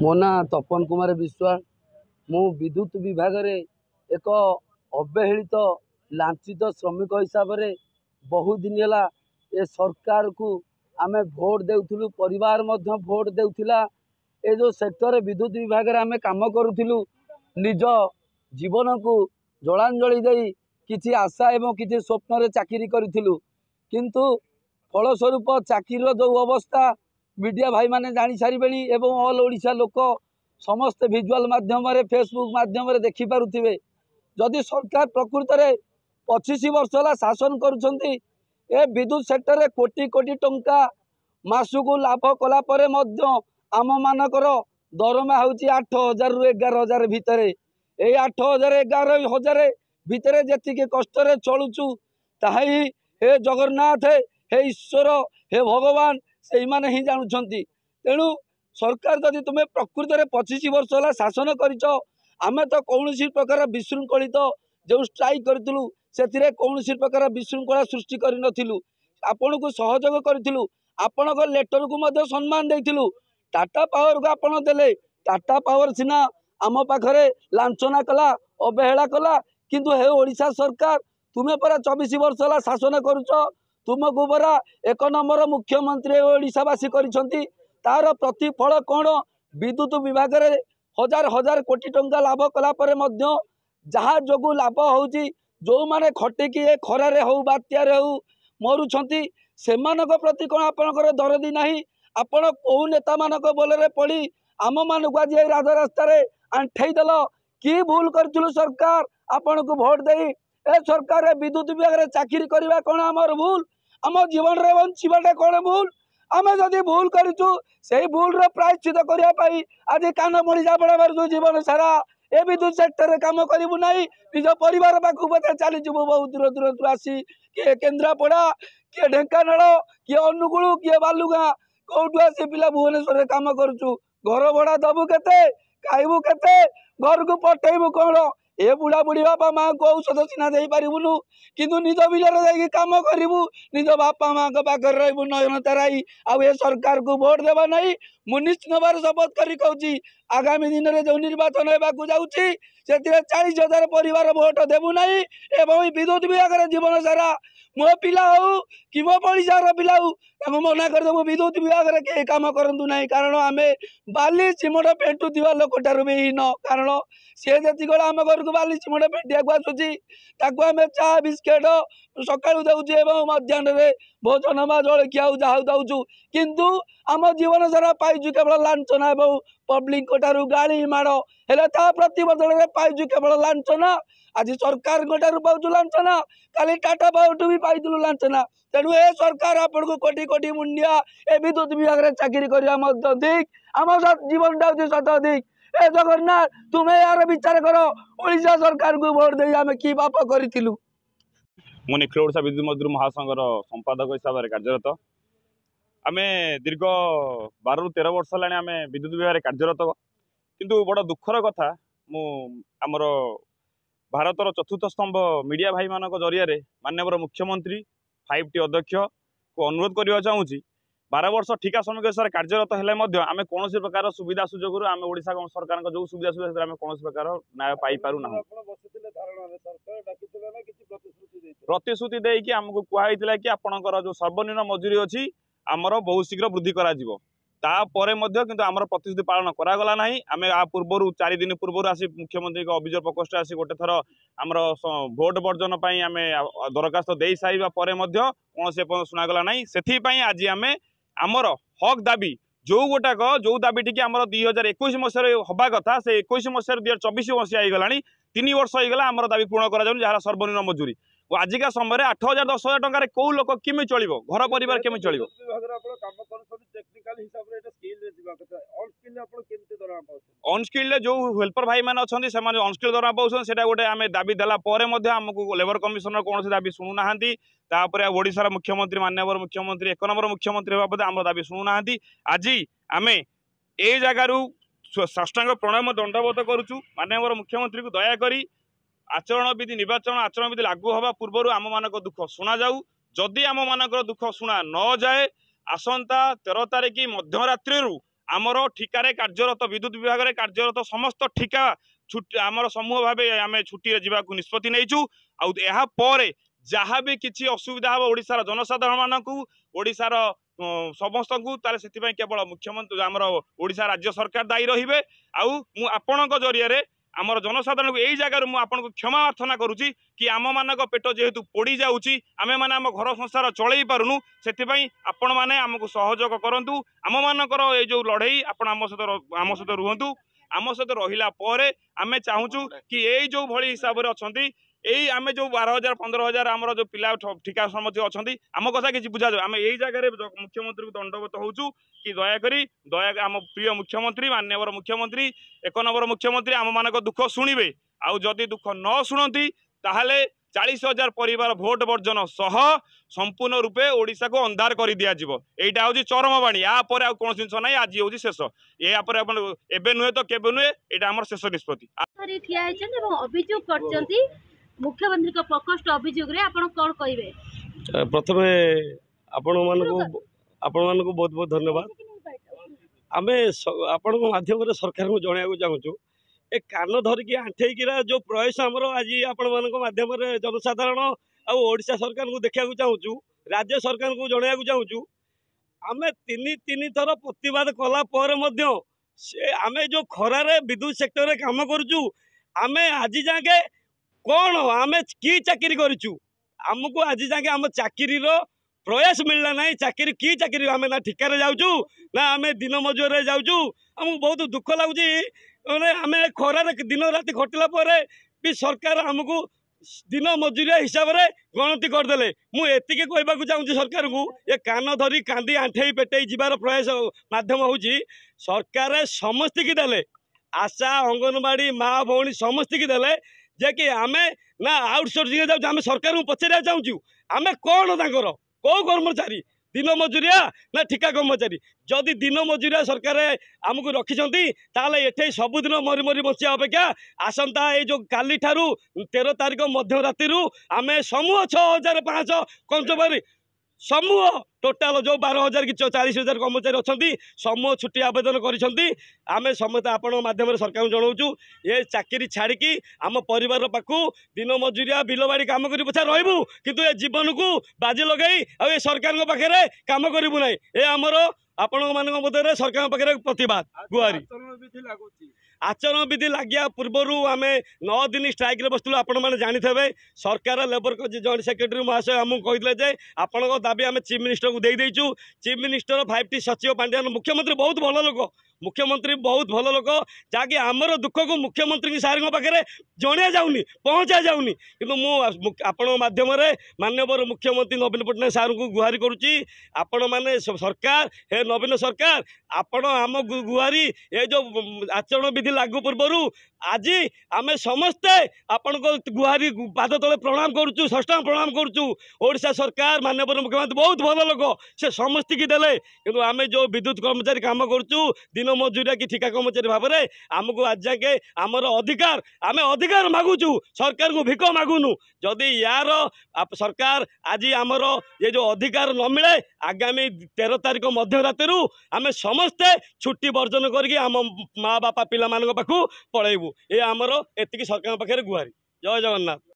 मो ना तपन कुमार विश्वास मु विद्युत विभाग रे एक अवहेलित लांछित श्रमिक हिसाब से बहुत दिन है ए सरकार को आमे भोट देउथिलु परिवार मध्य भोट देउथिला ए जो सेक्टर विद्युत विभाग रे आमे काम करूथिलु निज जीवन को जलांजलि देई किछि आशा एवं किछि स्वप्न रे चाकरी करिथिलु किंतु फलस्वरूप चाकरी जो अवस्था मीडिया भाई माने जानी सारिबेनी एवं ऑल ओडिशा लोक समस्त विजुअल माध्यम रे फेसबुक माध्यम रे देखि पारुथिबे जदि सरकार प्रकृत रे 25 वर्ष होला शासन करूछंती ए विद्युत सेक्टर रे कोटी कोटी टंका मासुकू लाभ कला परे मध्य आम मानकर दरमा होची 8,000 रु 11,000 भितरे ए 8,000 11,000 भितरे जेतिके कष्ट रे चलुचु ताही हे जगन्नाथ हे ईश्वर हे भगवान से माने ही जानुछंती तेणु सरकार जदि तुम्हें प्रकृत में 25 वर्ष है शासन कर आमे तो कौन प्रकार विशृंखलित जो स्ट्राइक करूँ से कौन प्रकार विशृंखला सृष्टि करूँ आपण को सहयोग करूँ आपण लेटर को मध्य सम्मान देलु टाटा पावर को आपण देले टाटा पावर सीना आम पाखरे लांछना कला अवहेला कला किंतु हे ओडिशा सरकार तुम्हें परा 24 वर्ष है शासन करुच तुमको परा 1 नंबर मुख्यमंत्री ओडिशावासी करिसंती तार प्रतिफल कौन विद्युत विभाग रे हजार हजार कोटी टंका लाभ कला परे मध्य जहाँ जोगु लाभ होउची जो माने खटिकी ए खरारे हो बात्यार हो मरुछंती सेमानक प्रति कौन आपणकर दरदी नहीं आपण कौ नेता मानक बोलरे पड़ी आम मानक आज राजरास्ता आंठई देल कि भूल करूँ सरकार आपण को भोट दे ए सरकार विद्युत विभाग रे चाकरी करवा कौन आमर भूल आम जीवन रे बंचीबाटा कौन भूल आमे जदि भूल करूँ से भूल प्रायश्चित करने आज कान मड़ी जाबड़ा मारू जीवन सारा ए विद्युत सेक्टर रे काम करूँ ना निज परिवार पाखु बता चली जीव बहुत दूर दूर आसी किए केन्द्रापड़ा किए ढेंकानाल किए अनुगुल किए बालुगाँ कौटू आसी पिला भुवनेश्वर काम करुचु घर भड़ा दबु केते खाइबु केते घर को पठेबु कौन ए बुढ़ा बुढ़ी बापा माँ को औषध सीना दे पारूनु किंतु निज बिलर जाकि काम करूँ निज बापा माँ पाखे रही नयन ताराई आउ सरकार को भोट देवा नहीं मु निश्चित भाव शपथ कर कहूँ आगामी दिन में जो निर्वाचन होगा जाऊँगी से 40,000 परिवार भोट देवु ना एवं विद्युत विभाग जीवन सारा मो पिला हो कि मो पड़िशार पिला हो मना करदेबू विद्युत विभाग में कहीं कम करूँ ना कारण आम बाली चिमट पेटुवा लोक ठार भी हीन कारण सी जी गला आम घर को बाली चिमट पेटिया आसूसी आम चा बिस्केट सका दूचे मध्याह्न भोजन बा जलखिया जहाँ दौचु किंतु आम जीवन सारा पाइचु केवल लांछना एवं पब्लिक ठारू गाड़ी माड़ हेले प्रति बदल में पाइचु केवल लांछना आज सरकार पाचु लांछना काली टाटा पावर भी पाइलु लांछना तेणु ए सरकार आपण को कोटी कोटी मुंडिया ए विद्युत विभाग में चाकरी करवा दिक आम जीवन टाइम सत दिक ए जगन्नाथ तुम्हें यार विचार कर ओडिशा सरकार को भोट दे आम कि पाप करूँ मु निखिल ओडिशा विद्युत मजदूर महासंघर संपादक हिसाब से कार्यरत आम दीर्घ 12 ରୁ 13 वर्ष है आम विद्युत विभाग में कार्यरत किंतु बड़ दुखर कथा आमर भारतर चतुर्थ स्तंभ मीडिया भाई मान जरिया माननीय मुख्यमंत्री 5T अध्यक्ष को अनुरोध करने चाहूँगी 12 वर्ष ठिका श्रमिक हिसाब से कार्यरत हेले आम कौन प्रकार सुविधा सुजोग आम ओडिशा सरकार जो सुविधा सुविधा आम कौन प्रकार न्याय पाई पारू ना प्रतिश्रुति देकी आमको कहला कि आपणकर जो सर्वनिम्न मजूरी अच्छी आमर बहुत शीघ्र वृद्धि करा किंतु आमर प्रतिश्रुति पालन करागला ना आम आ पूर्व 4 दिन पूर्व आसी मुख्यमंत्री अभियोग प्रकोष्ठ आसी गोटे थर आमर भोट बर्जन आम दरखास्त दे सारा कौन से शुणागला ना से आज आम आमर हक दाबी जो गोटाक जो दाबी आम 2021 मसीह हवा कथा से 21 मसीह 2024 मसीहा होगला 3 वर्ष होगला आम दाबी पूर्ण करा जहाँ सर्वनिम्न मजूरी आजिका समय 8,000 10,000 टकर कौ लोक केमी चलो घर परिवार केमी चलो अनस्किल्ड जो हेल्पर भाई मैंने अच्छा से अनस्किल्ड दरमा पाँच से गोटे आम दाबी देला आमको लेबर कमिशनर कौन दाबी शुणुना ओडिशार मुख्यमंत्री माननीय मुख्यमंत्री 1 नंबर मुख्यमंत्री बाबद आम दाबी शुणुना आज आम ए जगार साष्टांग प्रणाम दंडवत करुचु माननीय मुख्यमंत्री को दयाकोरी आचरण विधि निर्वाचन आचरण विधि लागू हवा पूर्व आम मान दुख शुणा जाऊ जदि आम मान दुख शुणा न जाए आसंता 13 तारिख मध्यरात्रि आमर ठिकार कार्यरत विद्युत विभाग में कार्यरत समस्त ठिका छुट्टी आमर समूह भाव आम छुट्टी जावाक निष्पत्ति नहींचु आपर जहाँ भी किसी असुविधा हम ओडिशार जनसाधारण मानक ओडिशार समस्त को केवल मुख्यमंत्री आमर ओडिशा राज्य सरकार दायी रहिबे आपणक जरिया आमर जनसाधारण को यही जगह मुझे क्षमा प्रार्थना करुच्ची कि आम मान पेट जेहेतु पोड़ी जाऊँगी आम मैंने आम घर संसार चलई पारुनु से आपण मैंने आमको सहयोग करूँ आम मानकर ये जो लड़ई आप आम सहित रुहतु आम सहित रहा आम चाहूँ कि यही जो भली हिसाब से अच्छा यही आम जो 12,000 15,000 आम जो पिला ठिका समझ अच्छा आम कथा कि बुझा जाए आम यही जगह मुख्यमंत्री को दंडवत होचु कि दया आम प्रिय मुख्यमंत्री माननीय मुख्यमंत्री 1 नंबर मुख्यमंत्री आम मान दुख शुणे आउ जदि दुख न शुणती ताहले 40,000 परिवार भोट वर्जन सह संपूर्ण रूपे ओडिशा को अंधार कर दिया यहाँ हूँ चरम बाणी यापर आ कौन जिन ना आज हूँ शेष यापर एवं नुहे तो केवे नुहे यहाँ आम शेष निष्पत्ति ठिया अभियोग कर मुख्यमंत्री को प्रकोष्ठ अभियोग कौन कहे प्रथम आपण मानक बहुत बहुत धन्यवाद आम आपण माध्यम सरकार को जनवाक चाहूँ ए कान धरिकी आंठेकिरा जो प्रयास आमर आज आपण माध्यम जनसाधारण आशा सरकार को देखा चाहूँ राज्य सरकार को जनवाक चाहूँ आम तीन थर प्रतिवाद कलापर आम जो खरारे विद्युत सेक्टर में काम करुचु आम आज जाके कौन आम कि चाकरी करूँ आमको आज जाके आम चाकरी प्रयास मिलला ना चाकरी कि चाकरी आम ना ठिकार जाऊँ ना आम दिन मजुर जाऊँ आमको बहुत दुख लगुच मैंने आम खरार दिन राति खटिला भी सरकार आमको दिन मजुरिया हिसाब से गणति करदे मुझे कहवाक चाहूँगी सरकार को ये कान धरी कांदी आंठे पेटे जीवार प्रयास मध्यम हूँ सरकार समस्त की देले आशा अंगनवाड़ी माँ भौणी समस्त की देले जे कि आम ना आउटसोर्सिंग जाऊँ आम सरकार को पचार चाहूँ आम कौन तर कौ कर्मचारी दिन मजुरिया ना ठिका कर्मचारी जदि दिन मजुरिया सरकार आमको रखिंट ये सबुदिन मरी मरी बचा अपेक्षा आसंता ये जो काली ठारू 13 तारीख मध्यराति आम समूह 6,500 कर्मचारी समूह टोटाल जो 12,000 कि 40,000 कर्मचारी अच्छा समूह छुट्टी आवेदन करें समस्त आपण मध्यम सरकार जनाऊँ ये चाकरी छाड़ी आम परिवार पाखु दिन मजुरिया बिलबाड़ी कम कर पछा रही किंतु ये जीवन को बाजी लगे आ सरकार पाखे कम करूँ ना ये आमर आपण मान मध्य सरकार पाखे प्रतिवाद गुहारी आचरण विधि लगे पूर्वर आम 9 दिन स्ट्राइक बसलु आपण मैंने जानी सरकार लेबर जॉइंट सेक्रेटरी महाशय आमको कहते आपण दाबी आम चीफ मिनिस्टर को देदेचु चीफ मिनिस्टर 5T सचिव पांड्यान मुख्यमंत्री बहुत भल लोक मुख्यमंत्री बहुत भल लोक जहाँकि आमर दुख को मुख्यमंत्री सारे पाखे जणिया जाऊनी पहुँचा जाऊनी कि आपण मध्यम माननीय मुख्यमंत्री नवीन पट्टनायक सार को गुहारी करुच्ची आपण मैंने सरकार हे नवीन सरकार आपण आम गुहारी ये जो आचरण विधि लागू पूर्वर आज आम समस्ते आपण गुहारी पाद तले प्रणाम करुचु षष्ठांग प्रणाम करुचु ओडिशा सरकार माननीय मुख्यमंत्री बहुत भल लोक से समस्त की देले किंतु आम जो विद्युत कर्मचारी काम करुचु दिन मजुरिया कि ठिका कर्मचारी भाव में आमको आज जाके आमर अधिकार आम अधिकार मागुचु सरकार को भिक मागुनु जदि यार सरकार आज आमर ये जो अधिकार न मिले आगामी 13 तारीख मध्यराति आम समस्ते छुट्टी वर्जन करके आम माँ बापा पिला पाखु पलैबू ये आमर एतिकी सरकार पाखे गुहारी जय जगन्नाथ।